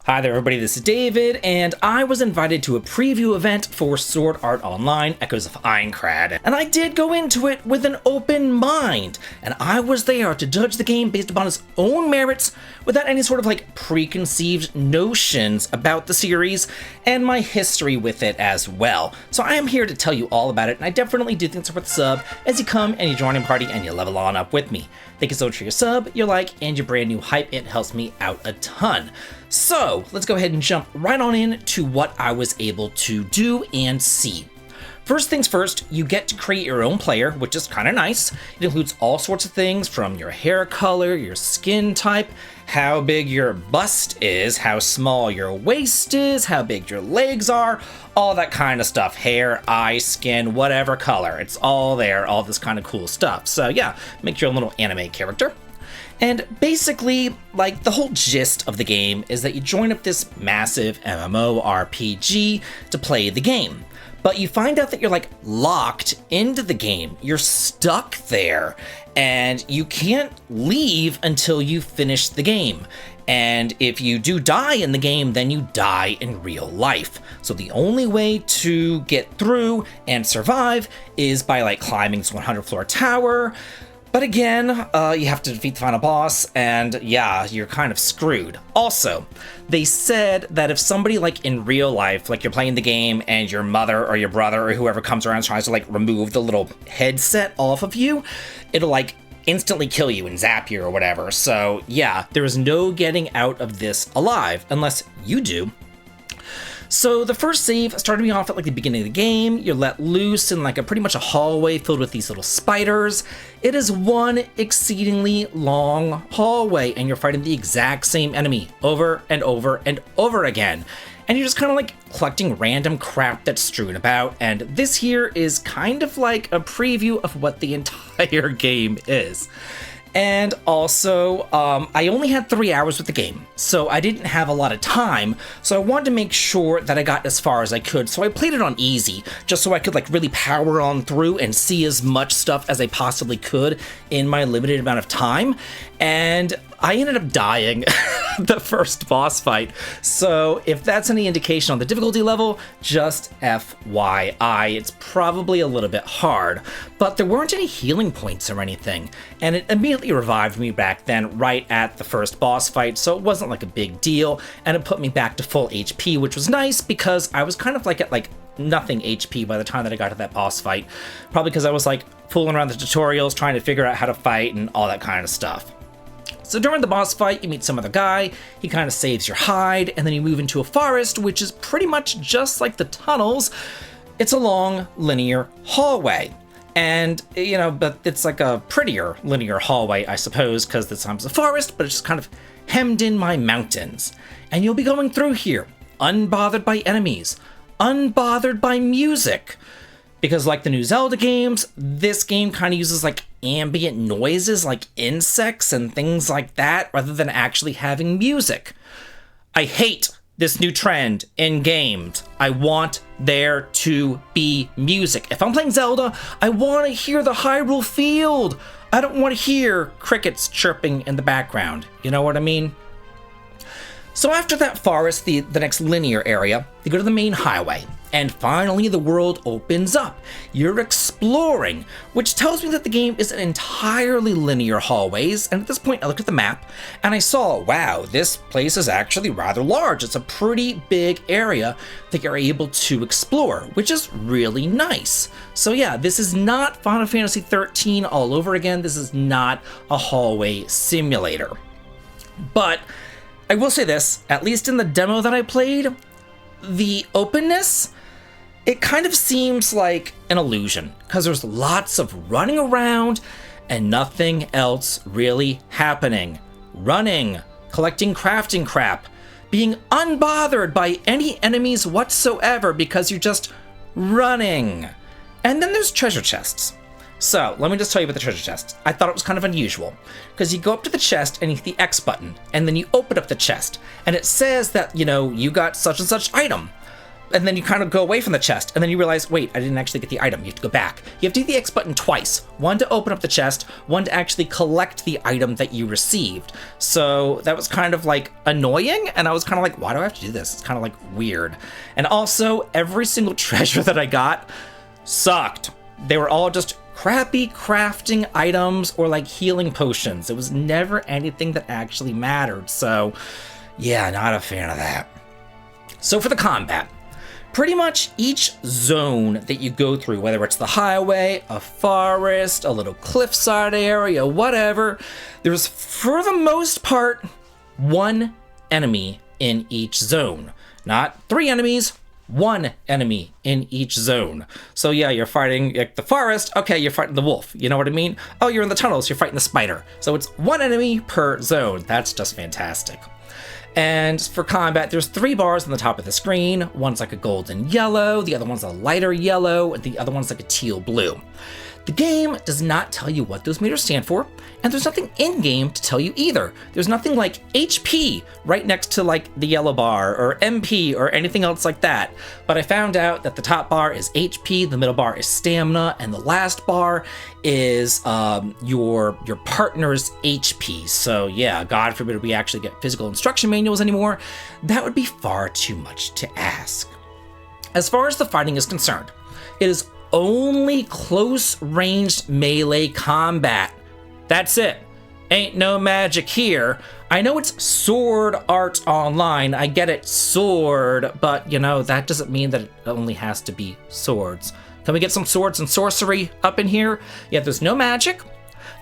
Hi there everybody, this is David, and I was invited to a preview event for Sword Art Online Echoes of Aincrad, and I did go into it with an open mind, and I was there to judge the game based upon its own merits without any sort of preconceived notions about the series and my history with it as well. So I am here to tell you all about it, and I definitely do think it's worth a sub as you come and you join in party and you level on up with me. Thank you so much for your sub, your like, and your brand new hype. It helps me out a ton. So let's go ahead and jump right on in to what I was able to do and see. First things first, you get to create your own player, which is kind of nice. It includes all sorts of things from your hair color, your skin type, how big your bust is, how small your waist is, how big your legs are, all that kind of stuff. Hair, eye, skin, whatever color. It's all there, all this kind of cool stuff. So yeah, make your own little anime character. And basically, the whole gist of the game is that you join up this massive MMORPG to play the game. But you find out that you're locked into the game. You're stuck there, and you can't leave until you finish the game. And if you do die in the game, then you die in real life. So the only way to get through and survive is by climbing this 100-floor tower. But again, you have to defeat the final boss, and yeah, you're kind of screwed. Also, they said that if somebody in real life, you're playing the game and your mother or your brother or whoever comes around and tries to remove the little headset off of you, it'll instantly kill you and zap you or whatever. So yeah, there is no getting out of this alive unless you do. So the first save started me off at the beginning of the game. You're let loose in pretty much a hallway filled with these little spiders. It is one exceedingly long hallway, and you're fighting the exact same enemy over and over and over again. And you're just kind of collecting random crap that's strewn about, and this here is kind of like a preview of what the entire game is. And also, I only had 3 hours with the game, so I didn't have a lot of time, so I wanted to make sure that I got as far as I could, so I played it on easy, just so I could really power on through and see as much stuff as I possibly could in my limited amount of time, and I ended up dying the first boss fight, so if that's any indication on the difficulty level, just FYI, it's probably a little bit hard, but there weren't any healing points or anything, and it immediately revived me back then right at the first boss fight, so it wasn't a big deal, and it put me back to full HP, which was nice because I was kind of at nothing HP by the time that I got to that boss fight, probably because I was fooling around the tutorials, trying to figure out how to fight and all that kind of stuff. So during the boss fight, you meet some other guy, he kind of saves your hide, and then you move into a forest, which is pretty much just like the tunnels. It's a long, linear hallway. And, but it's a prettier linear hallway, I suppose, because this time's a forest, but it's just kind of hemmed in by mountains. And you'll be going through here, unbothered by enemies, unbothered by music. Because like the new Zelda games, this game kind of uses ambient noises like insects and things like that rather than actually having music. I hate this new trend in games. I want there to be music. If I'm playing Zelda, I want to hear the Hyrule Field. I don't want to hear crickets chirping in the background. You know what I mean? So after that forest, the next linear area, you go to the main highway, and finally the world opens up. You're exploring, which tells me that the game is an entirely linear hallways, and at this point I looked at the map, and I saw, wow, this place is actually rather large. It's a pretty big area that you're able to explore, which is really nice. So yeah, this is not Final Fantasy XIII all over again. This is not a hallway simulator. But I will say this, at least in the demo that I played, the openness, it kind of seems like an illusion, because there's lots of running around and nothing else really happening. Running, collecting crafting crap, being unbothered by any enemies whatsoever because you're just running. And then there's treasure chests. So, let me just tell you about the treasure chest. I thought it was kind of unusual, because you go up to the chest and you hit the X button, and then you open up the chest, and it says that, you got such and such item. and then you kind of go away from the chest, and then you realize, wait, I didn't actually get the item. You have to go back. You have to do the X button twice. One to open up the chest, one to actually collect the item that you received. So that was kind of like annoying, and I was kind of like, why do I have to do this? It's kind of like weird. And also, every single treasure that I got sucked. They were all just crappy crafting items or like healing potions. It was never anything that actually mattered. So yeah, not a fan of that. So for the combat, pretty much each zone that you go through, whether it's the highway, a forest, a little cliffside area, whatever, there's for the most part one enemy in each zone. Not 3 enemies, 1 enemy in each zone. So yeah, you're fighting like the forest, okay, you're fighting the wolf, you know what I mean? Oh, you're in the tunnels, you're fighting the spider. So it's 1 enemy per zone. That's just fantastic. And for combat, there's 3 bars on the top of the screen. One's like a golden yellow, the other one's a lighter yellow, and the other one's like a teal blue. The game does not tell you what those meters stand for, and there's nothing in-game to tell you either. There's nothing like HP right next to like the yellow bar, or MP, or anything else like that. But I found out that the top bar is HP, the middle bar is stamina, and the last bar is your partner's HP. So yeah, God forbid we actually get physical instruction manuals anymore. That would be far too much to ask. As far as the fighting is concerned, it is only close-ranged melee combat. That's it. Ain't no magic here. I know it's Sword Art Online. I get it, sword, but you know, that doesn't mean that it only has to be swords. Can we get some swords and sorcery up in here? Yeah, there's no magic.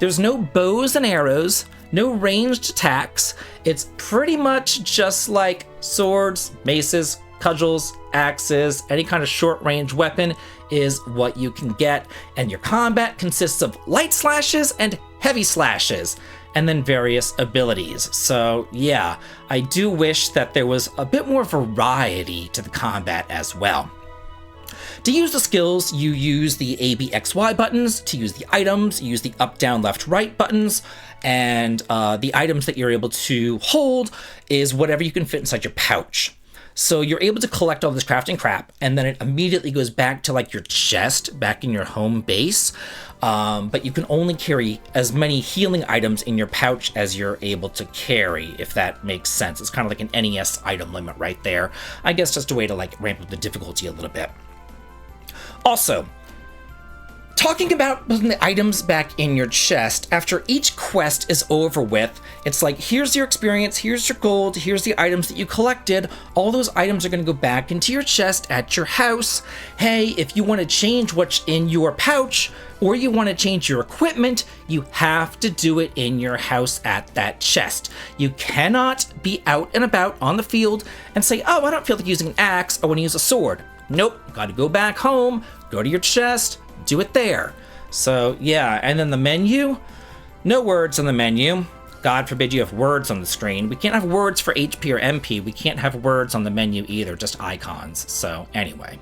There's no bows and arrows, no ranged attacks. It's pretty much just like swords, maces, cudgels, axes, any kind of short-range weapon is what you can get, and your combat consists of light slashes and heavy slashes, and then various abilities. So yeah, I do wish that there was a bit more variety to the combat as well. To use the skills, you use the A, B, X, Y buttons. To use the items, you use the up, down, left, right buttons. And the items that you're able to hold is whatever you can fit inside your pouch. So you're able to collect all this crafting crap, and then it immediately goes back to like your chest, back in your home base. But you can only carry as many healing items in your pouch as you're able to carry, if that makes sense. It's kind of like an NES item limit right there. I guess just a way to like ramp up the difficulty a little bit. Also, talking about putting the items back in your chest, after each quest is over with, it's like, here's your experience, here's your gold, here's the items that you collected. All those items are going to go back into your chest at your house. Hey, if you want to change what's in your pouch, or you want to change your equipment, you have to do it in your house at that chest. You cannot be out and about on the field and say, oh, I don't feel like using an axe, I want to use a sword. Nope, gotta go back home, go to your chest, do it there. So yeah, and then the menu, no words on the menu. God forbid you have words on the screen. We can't have words for HP or MP. We can't have words on the menu either, just icons. So anyway,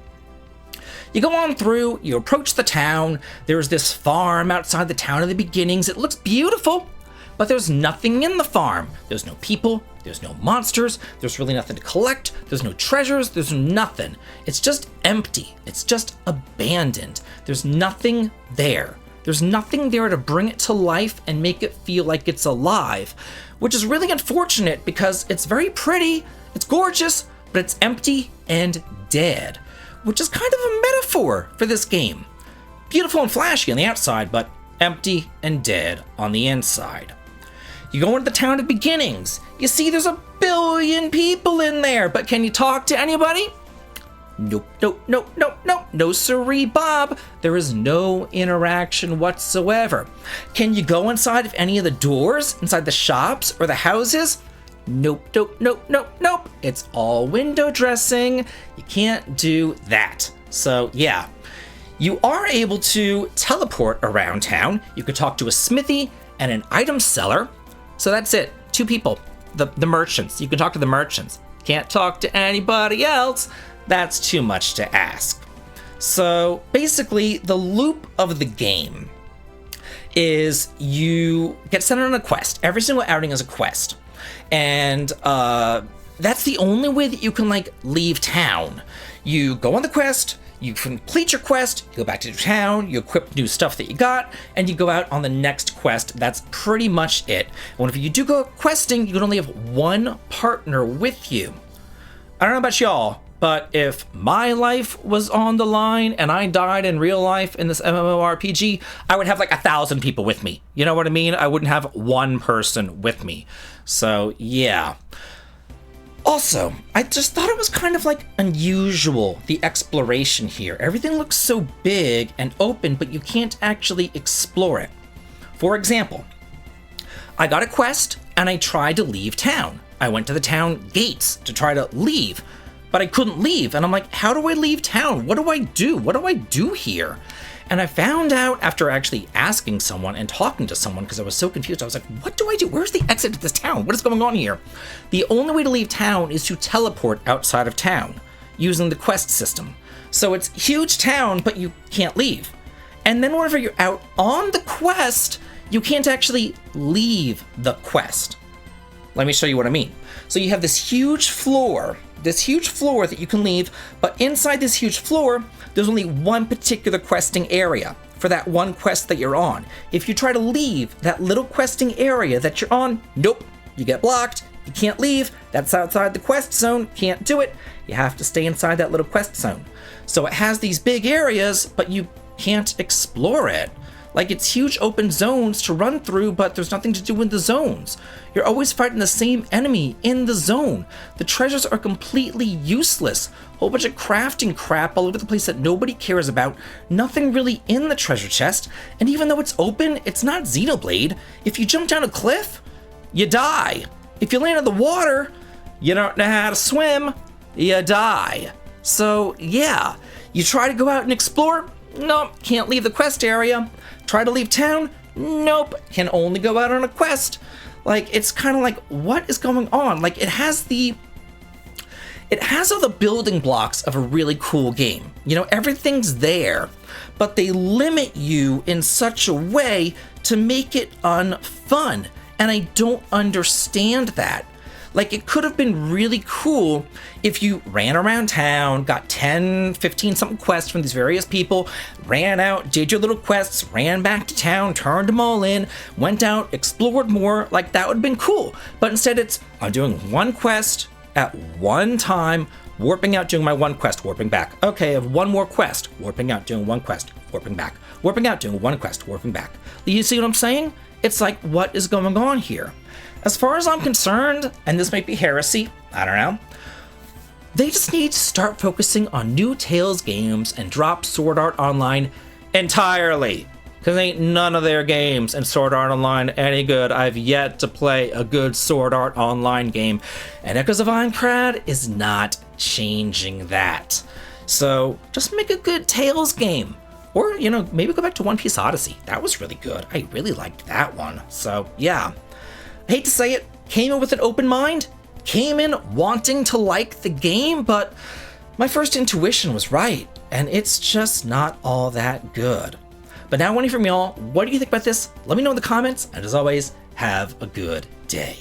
you go on through, you approach the town. There's this farm outside the town in the beginnings. It looks beautiful, but there's nothing in the farm. There's no people, there's no monsters, there's really nothing to collect, there's no treasures, there's nothing. It's just empty, it's just abandoned. There's nothing there. There's nothing there to bring it to life and make it feel like it's alive, which is really unfortunate because it's very pretty, it's gorgeous, but it's empty and dead, which is kind of a metaphor for this game. Beautiful and flashy on the outside, but empty and dead on the inside. You go into the town of beginnings. You see there's 1 billion people in there, but can you talk to anybody? Nope, nope, nope, nope, nope. No siree, Bob. There is no interaction whatsoever. Can you go inside of any of the doors, inside the shops or the houses? Nope, nope, nope, nope, nope. It's all window dressing. You can't do that. So yeah, you are able to teleport around town. You could talk to a smithy and an item seller. So that's it, 2 people, the merchants. You can talk to the merchants. Can't talk to anybody else. That's too much to ask. So basically, the loop of the game is you get sent on a quest. Every single outing is a quest. And that's the only way that you can, like, leave town. You go on the quest, you complete your quest, you go back to your town, you equip new stuff that you got, and you go out on the next quest. That's pretty much it. And whenever you do go questing, you can only have one partner with you. I don't know about y'all, but if my life was on the line and I died in real life in this MMORPG, I would have like 1,000 people with me. You know what I mean? I wouldn't have one person with me. So yeah. Also, I just thought it was kind of like unusual, the exploration here. Everything looks so big and open, but you can't actually explore it. For example, I got a quest and I tried to leave town. I went to the town gates to try to leave, but I couldn't leave. And I'm like, how do I leave town? What do I do? What do I do here? And I found out after actually asking someone and talking to someone, because I was so confused. I was like, what do I do? Where's the exit to this town? What is going on here? The only way to leave town is to teleport outside of town using the quest system. So it's huge town, but you can't leave. And then whenever you're out on the quest, you can't actually leave the quest. Let me show you what I mean. So you have this huge floor that you can leave, but inside this huge floor, there's only one particular questing area for that one quest that you're on. If you try to leave that little questing area that you're on, nope, you get blocked, you can't leave, that's outside the quest zone, can't do it, you have to stay inside that little quest zone. So it has these big areas, but you can't explore it. Like, it's huge open zones to run through, but there's nothing to do in the zones. You're always fighting the same enemy in the zone. The treasures are completely useless. Whole bunch of crafting crap all over the place that nobody cares about. Nothing really in the treasure chest. And even though it's open, it's not Xenoblade. If you jump down a cliff, you die. If you land in the water, you don't know how to swim, you die. So yeah, you try to go out and explore, nope, can't leave the quest area. Try to leave town, nope, can only go out on a quest. Like, it's kind of like, what is going on? Like, it has all the building blocks of a really cool game. You know, everything's there, but they limit you in such a way to make it unfun. And I don't understand that. Like, it could have been really cool if you ran around town, got 10, 15 something quests from these various people, ran out, did your little quests, ran back to town, turned them all in, went out, explored more. Like, that would have been cool. But instead it's, I'm doing one quest at one time, warping out, doing my one quest, warping back. Okay, I have one more quest, warping out, doing one quest, warping back. Warping out, doing one quest, warping back. You see what I'm saying? It's like, what is going on here? As far as I'm concerned, and this might be heresy, I don't know, they just need to start focusing on new Tales games and drop Sword Art Online entirely. Because ain't none of their games in Sword Art Online any good. I've yet to play a good Sword Art Online game, and Echoes of Aincrad is not changing that. So just make a good Tales game. Or, you know, maybe go back to One Piece Odyssey. That was really good. I really liked that one. So, yeah. I hate to say it, came in with an open mind, came in wanting to like the game, but my first intuition was right, and it's just not all that good. But now, wanting from y'all, what do you think about this? Let me know in the comments, and as always, have a good day.